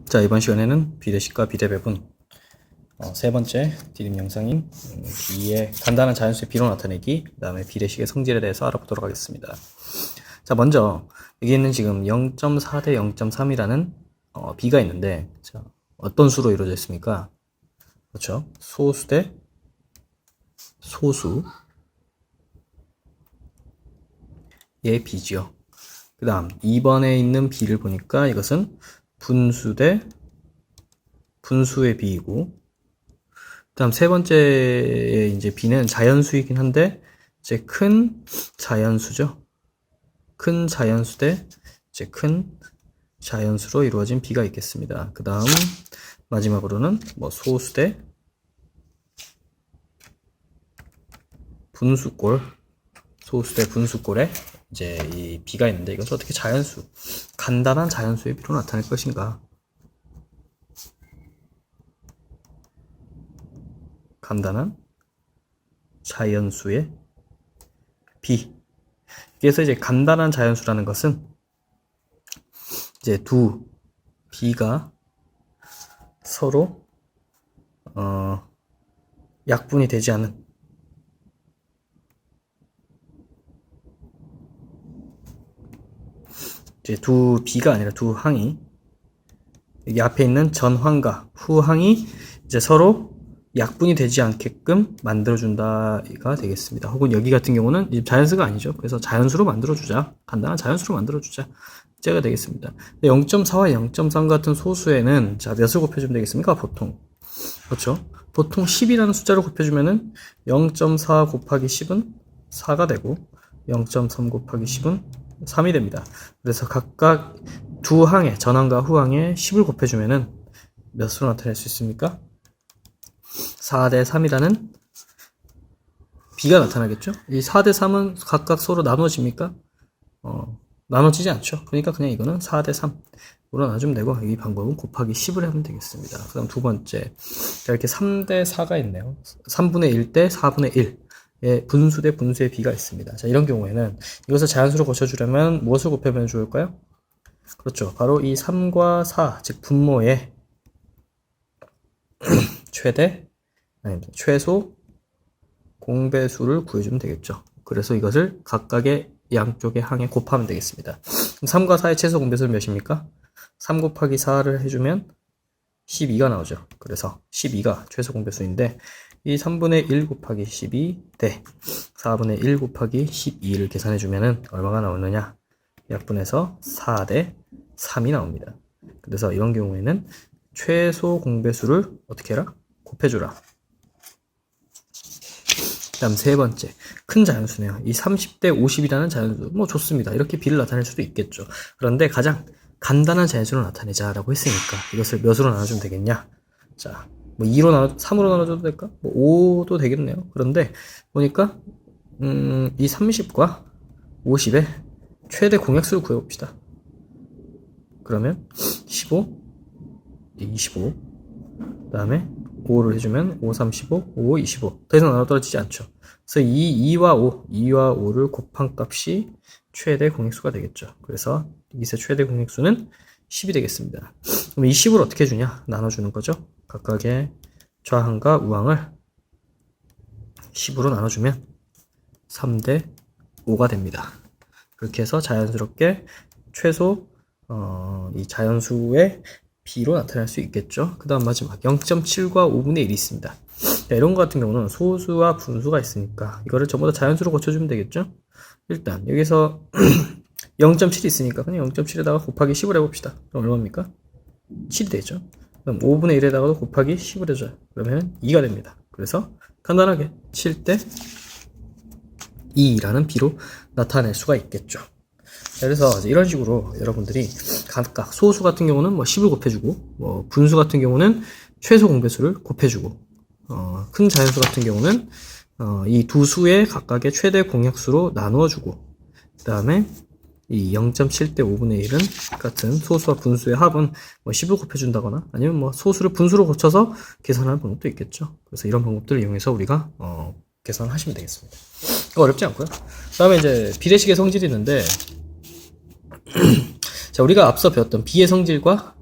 자, 이번 시간에는 비례식과 비례배분 세 번째 디귿 영상인 B의 간단한 자연수의 B로 나타내기, 그 다음에 비례식의 성질에 대해서 알아보도록 하겠습니다. 자, 먼저 여기에는 지금 0.4 대 0.3이라는 B가 있는데, 자, 어떤 수로 이루어져 있습니까? 그렇죠? 소수 대 소수의 B죠. 그 다음 2번에 있는 B를 보니까 이것은 분수 대 분수의 B이고, 그 다음 세 번째에 이제 B는 자연수이긴 한데 이제 큰 자연수죠. 큰 자연수 대 이제 큰 자연수로 이루어진 B가 있겠습니다. 그 다음 마지막으로는 뭐 소수 대 분수꼴, 소수 대 분수꼴에 이제 이 B가 있는데, 이것을 어떻게 자연수, 간단한 자연수의 B로 나타낼 것인가? 간단한 자연수의 B. 그래서 이제 간단한 자연수라는 것은 이제 두 B가 서로 약분이 되지 않은 이제 두 B가 아니라 두 항이, 여기 앞에 있는 전항과 후항이 이제 서로 약분이 되지 않게끔 만들어준다가 되겠습니다. 혹은 여기 같은 경우는 자연수가 아니죠. 그래서 자연수로 만들어주자. 간단한 자연수로 만들어주자. 제가 되겠습니다. 0.4와 0.3 같은 소수에는 자, 몇을 곱해주면 되겠습니까? 보통. 그렇죠? 보통 10이라는 숫자를 곱해주면은 0.4 곱하기 10은 4가 되고 0.3 곱하기 10은 3이 됩니다. 그래서 각각 두 항에, 전항과 후항에 10을 곱해주면은 몇으로 나타낼 수 있습니까? 4 대 3이라는 B가 나타나겠죠? 이 4 대 3은 각각 서로 나눠집니까? 나눠지지 않죠. 그러니까 그냥 이거는 4 대 3으로 나눠주면 되고, 이 방법은 곱하기 10을 하면 되겠습니다. 그 다음 두 번째, 이렇게 3 대 4가 있네요. 3분의 1 대 4분의 1의 분수 대 분수의 B가 있습니다. 자, 이런 경우에는 이것을 자연수로 고쳐주려면 무엇을 곱해면 좋을까요? 그렇죠. 바로 이 3과 4, 즉 분모의 최소 공배수를 구해주면 되겠죠. 그래서 이것을 각각의 양쪽의 항에 곱하면 되겠습니다. 3과 4의 최소 공배수는 몇입니까? 3 곱하기 4를 해주면 12가 나오죠. 그래서 12가 최소 공배수인데, 이 3분의 1 곱하기 12 대 4분의 1 곱하기 12를 계산해주면 얼마가 나오느냐? 약분해서 4 대 3이 나옵니다. 그래서 이런 경우에는 최소 공배수를 어떻게 해라? 곱해주라. 그 다음 세 번째, 큰 자연수네요. 이 30대 50이라는 자연수, 뭐 좋습니다. 이렇게 B를 나타낼 수도 있겠죠. 그런데 가장 간단한 자연수로 나타내자라고 했으니까 이것을 몇으로 나눠주면 되겠냐? 자, 뭐 3으로 나눠줘도 될까? 뭐 5도 되겠네요. 그런데 보니까 이 30과 50의 최대 공약수를 구해봅시다. 그러면 15, 25, 그 다음에 5를 해주면 5, 3, 15, 5, 25. 더 이상 나눠 떨어지지 않죠. 그래서 2와 5를 곱한 값이 최대 공약수가 되겠죠. 그래서 이것의 최대 공약수는 10이 되겠습니다. 그럼 이 10을 어떻게 주냐? 나눠주는 거죠. 각각의 좌항과 우항을 10으로 나눠주면 3대 5가 됩니다. 그렇게 해서 자연스럽게 최소 이 자연수의 B로 나타날 수 있겠죠. 그 다음 마지막 0.7과 5분의 1이 있습니다. 자, 이런 것 같은 경우는 소수와 분수가 있으니까 이거를 전부 다 자연수로 고쳐주면 되겠죠. 일단 여기서 0.7이 있으니까 그냥 0.7에다가 곱하기 10을 해봅시다. 그럼 얼마입니까? 7이 되죠. 그럼 5분의 1에다가도 곱하기 10을 해줘요. 그러면 2가 됩니다. 그래서 간단하게 7대 2라는 B로 나타낼 수가 있겠죠. 그래서 이런 식으로 여러분들이 각각 소수 같은 경우는 뭐 10을 곱해주고, 뭐 분수 같은 경우는 최소 공배수를 곱해주고, 큰 자연수 같은 경우는 이 두 수의 각각의 최대 공약수로 나누어주고, 그 다음에 이 0.7 대 5분의 1은 같은 소수와 분수의 합은 뭐 10을 곱해준다거나, 아니면 뭐 소수를 분수로 고쳐서 계산하는 방법도 있겠죠. 그래서 이런 방법들을 이용해서 우리가 계산하시면 되겠습니다. 어렵지 않고요. 그 다음에 이제 비례식의 성질이 있는데, 자, 우리가 앞서 배웠던 B의 성질과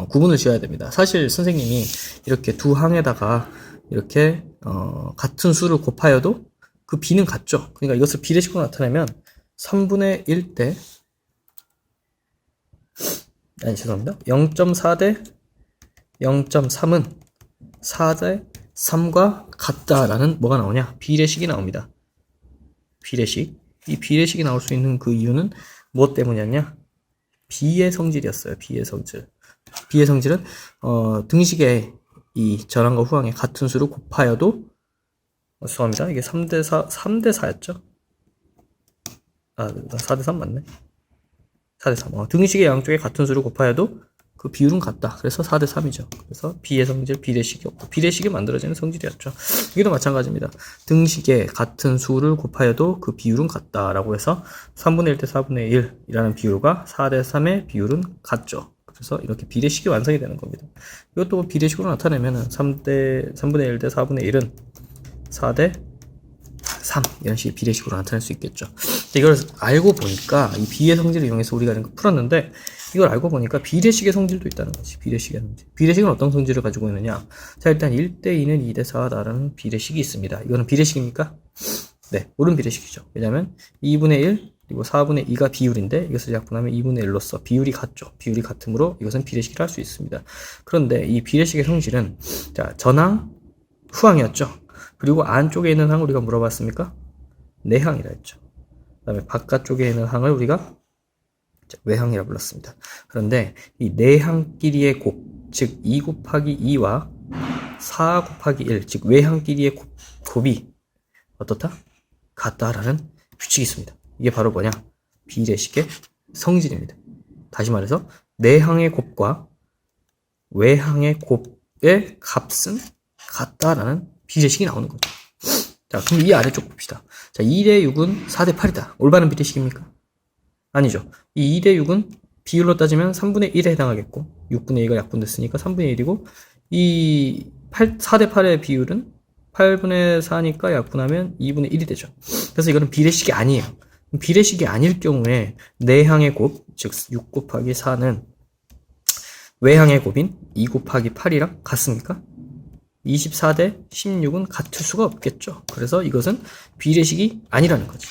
구분을 지어야 됩니다. 사실 선생님이 이렇게 두 항에다가 이렇게 같은 수를 곱하여도 그 b는 같죠. 그러니까 이것을 비례식으로 나타내면 3분의 1 대, 아니 죄송합니다. 0.4 대 0.3은 4 대 3과 같다라는 뭐가 나오냐? 비례식이 나옵니다. 비례식. 이 비례식이 나올 수 있는 그 이유는 무엇 때문이었냐? b의 성질이었어요. b의 성질. b의 성질은 등식의 이 전항과 후항의 같은 수를 곱하여도 죄송합니다. 이게 3대 4였죠? 아, 4대 3 맞네. 4대 3. 등식의 양쪽에 같은 수를 곱하여도 그 비율은 같다. 그래서 4대 3이죠. 그래서 b의 성질, 비례식이 없고 비례식이 만들어지는 성질이었죠. 여기도 마찬가지입니다. 등식의 같은 수를 곱하여도 그 비율은 같다라고 해서 3분의 1 대 4분의 1이라는 비율과 4대 3의 비율은 같죠. 그래서 이렇게 비례식이 완성이 되는 겁니다. 이것도 비례식으로 나타내면은 3분의 1 대 4분의 1은 4대 3 이런 식의 비례식으로 나타낼 수 있겠죠. 이걸 알고 보니까 이 b의 성질을 이용해서 우리가 이런 거 풀었는데 이걸 알고 보니까 비례식의 성질도 있다는 거지. 비례식의 성질. 비례식은 어떤 성질을 가지고 있느냐? 자, 일단 1대 2는 2대 4다라는 비례식이 있습니다. 이거는 비례식입니까? 네, 옳은 비례식이죠. 왜냐하면 2분의 1 그리고 4분의 2가 비율인데 이것을 약분하면 2분의 1로서 비율이 같죠. 비율이 같으므로 이것은 비례식이라 할 수 있습니다. 그런데 이 비례식의 성질은 자, 전항, 후항이었죠. 그리고 안쪽에 있는 항을 우리가 물어봤습니까? 내항이라 했죠. 그 다음에 바깥쪽에 있는 항을 우리가 외항이라 불렀습니다. 그런데 이 내항끼리의 곱, 즉 2 곱하기 2와 4 곱하기 1, 즉 외항끼리의 곱이 어떻다? 같다라는 규칙이 있습니다. 이게 바로 뭐냐? 비례식의 성질입니다. 다시 말해서 내항의 곱과 외항의 곱의 값은 같다라는 비례식이 나오는 거죠. 자, 그럼 이 아래쪽 봅시다. 자, 2대 6은 4대 8이다. 올바른 비례식입니까? 아니죠. 이 2대 6은 비율로 따지면 3분의 1에 해당하겠고 6분의 2가 약분됐으니까 3분의 1이고 이 4대 8의 비율은 8분의 4니까 약분하면 2분의 1이 되죠. 그래서 이거는 비례식이 아니에요. 비례식이 아닐 경우에 내항의 곱, 즉 6 곱하기 4는 외항의 곱인 2 곱하기 8이랑 같습니까? 24대 16은 같을 수가 없겠죠. 그래서 이것은 비례식이 아니라는 거지.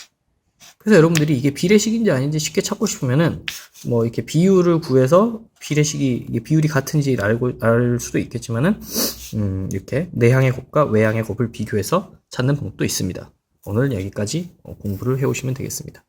그래서 여러분들이 이게 비례식인지 아닌지 쉽게 찾고 싶으면은 뭐 이렇게 비율을 구해서 비례식이 이게 비율이 같은지 알 수도 있겠지만은 이렇게 내항의 곱과 외항의 곱을 비교해서 찾는 방법도 있습니다. 오늘 여기까지 공부를 해오시면 되겠습니다.